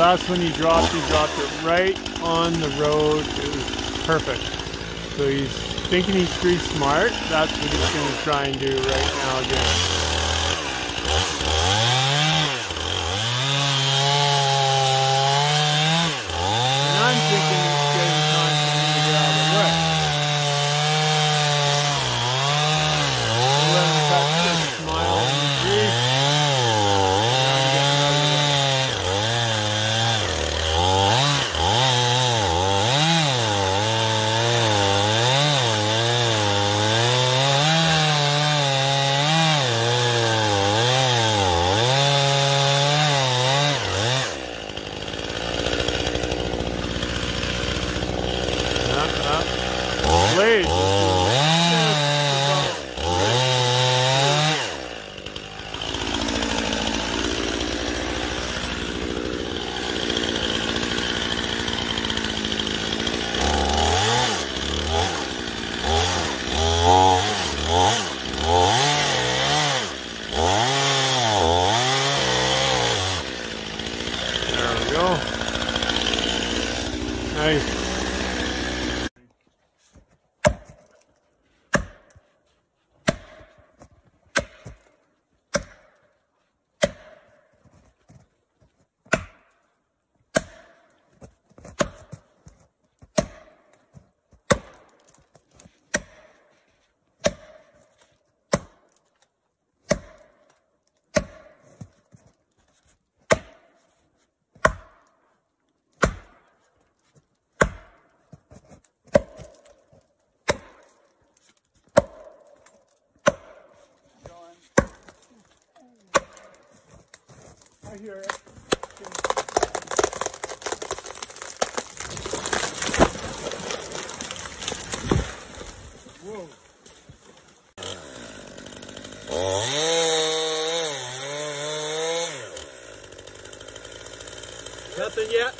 that's when he dropped it right on the road. It was perfect. So he's thinking he's pretty smart. That's what he's going to try and do right now again. And I'm thinking it's getting time for me to get out of the way. So let him touch this smile in the grease. And I'm getting out of the way. Blade. There we go. Nice. I hear it. Whoa. Nothing yet?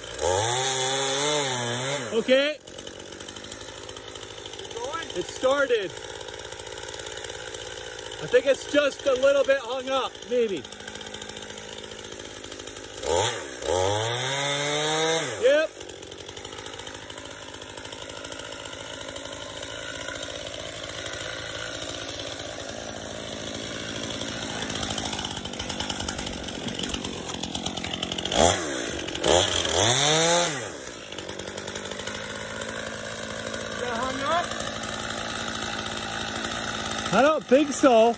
Okay. It started. I think it's just a little bit hung up, maybe. Yep. Is that hung up? I don't think so.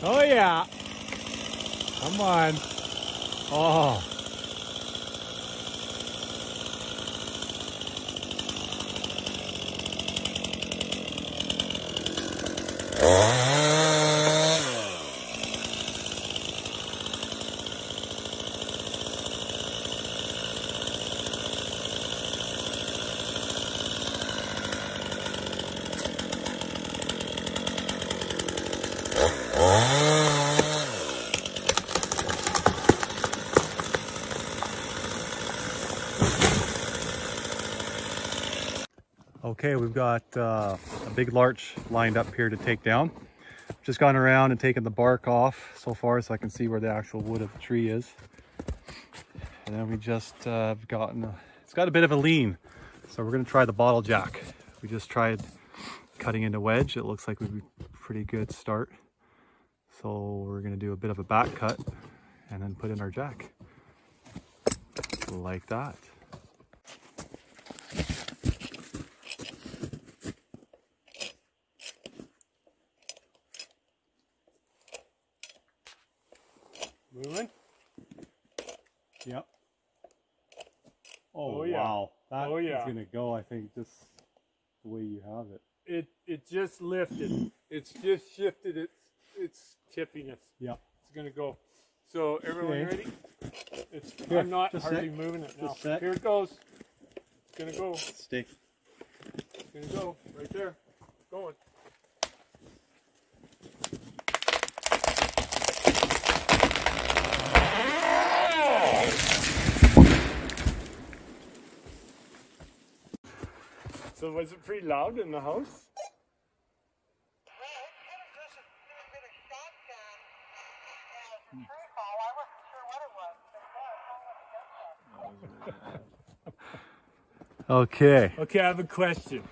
Oh yeah. Come on. Oh. Okay, we've got a big larch lined up here to take down. Just gone around and taken the bark off so far so I can see where the actual wood of the tree is. And then we just it's got a bit of a lean. So we're gonna try the bottle jack. We just tried cutting into wedge. It looks like would be a pretty good start. So we're gonna do a bit of a back cut and then put in our jack. Like that. Moving? Yep. Oh yeah. Wow. That is gonna go, I think, just the way you have it. It just lifted. It's just shifted its tippiness. Yeah. It's gonna go. So everyone ready? Here, I'm not hardly moving it now. Here it goes. It's gonna go. Stay. It's gonna go right there. Going. was it pretty loud in the house? Okay. Okay, I have a question.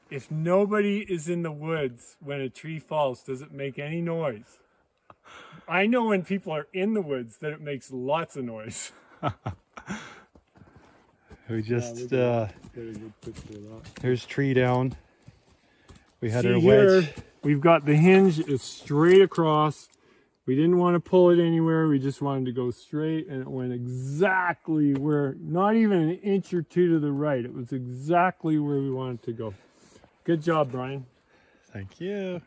If nobody is in the woods when a tree falls, does it make any noise? I know when people are in the woods that it makes lots of noise. We just, here's tree down. We had our wedge. Here, we've got the hinge is straight across. We didn't want to pull it anywhere. We just wanted to go straight, and it went exactly where, not even an inch or two to the right. It was exactly where we wanted to go. Good job, Brian. Thank you.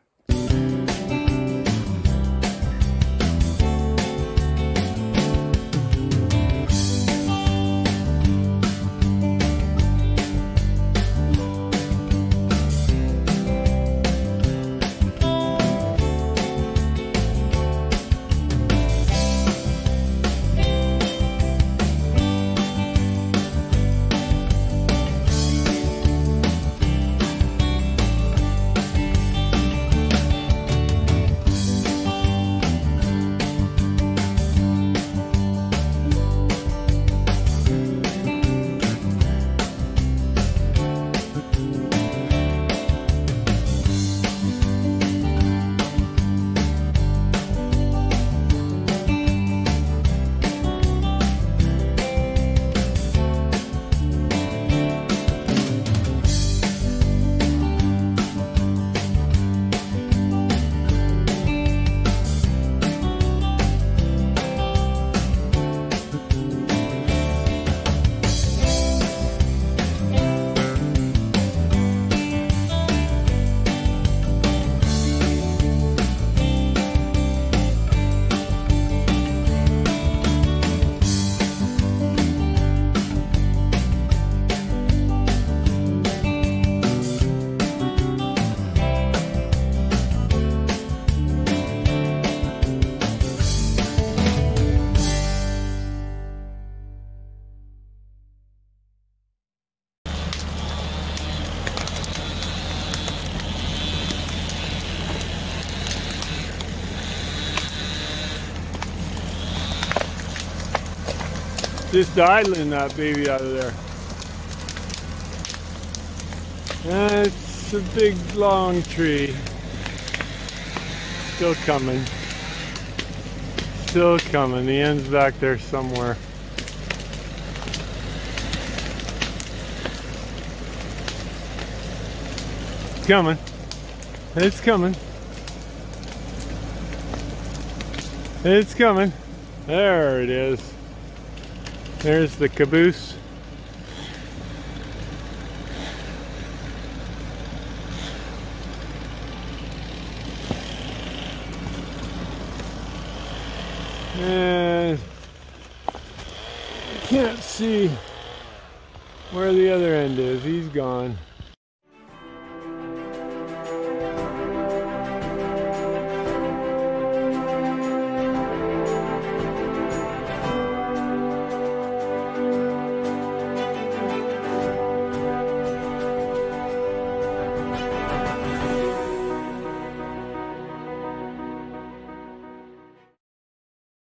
Just idling that baby out of there. It's a big long tree. Still coming. Still coming. The end's back there somewhere. It's coming. It's coming. It's coming. There it is. There's the caboose. And you can't see where the other end is. He's gone.